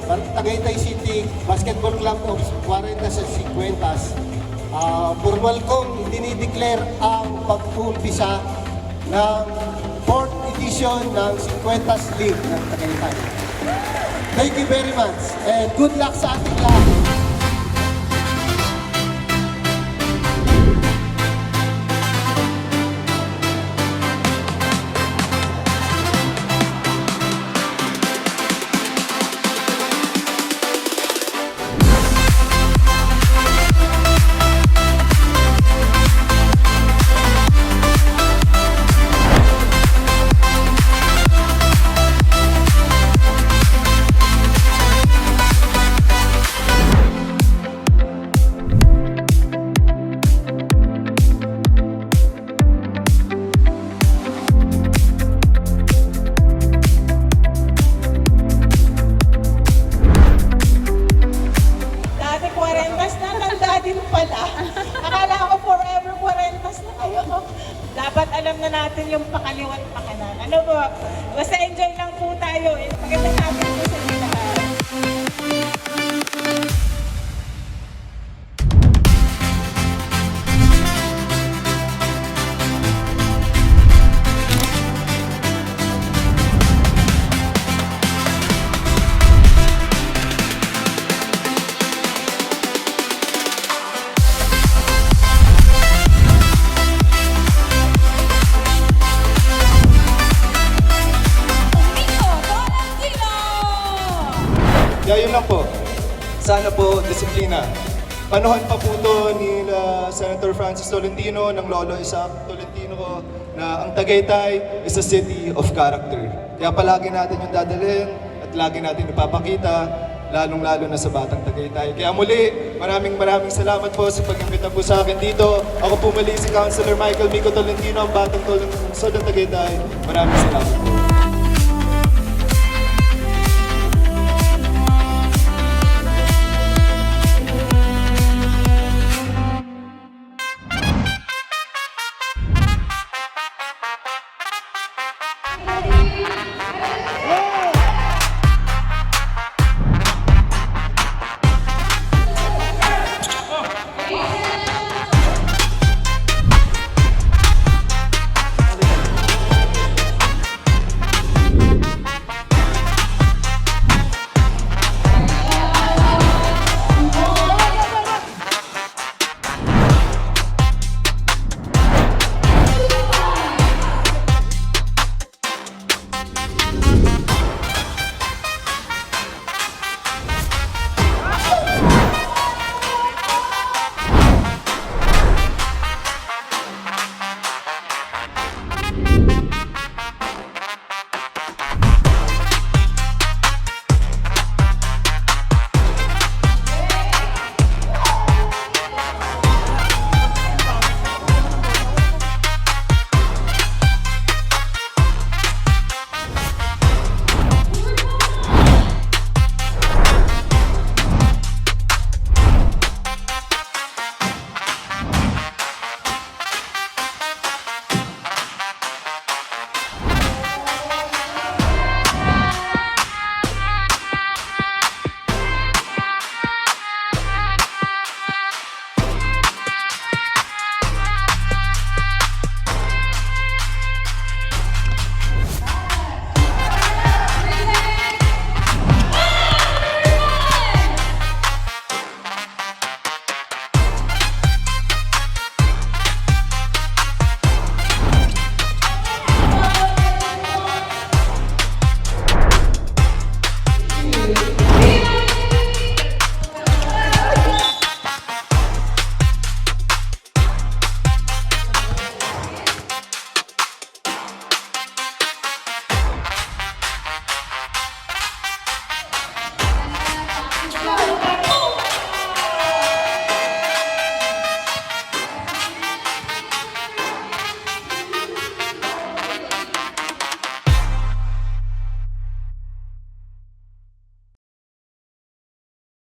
Tagaytay City Basketball Club of 40 sa 50. Formal kong dinideclare ang pag-uumpisa ng 4th edition ng 50s League ng Tagaytay. Thank you very much and good luck sa ating lahat. Akala ko forever 40s na kayo. Dapat alam na natin yung pakaliwat pakanan. Ano po? Basta enjoy lang po tayo. Magandang natin po sa inyo lahat. Kaya yun lang po. Sana po, disiplina. Panahon pa po ito ni Senator Francis Tolentino, ng Lolo Isaac Tolentino ko, na ang Tagaytay is a city of character. Kaya palagi natin yung dadalhin at lagi natin ipapakita, lalong-lalo na sa Batang Tagaytay. Kaya muli, maraming salamat po sa pag-imbita po sa akin dito. Ako po muli si Councilor Michael Mico Tolentino, ang Batang Lungsod ng Tagaytay. Maraming salamat po.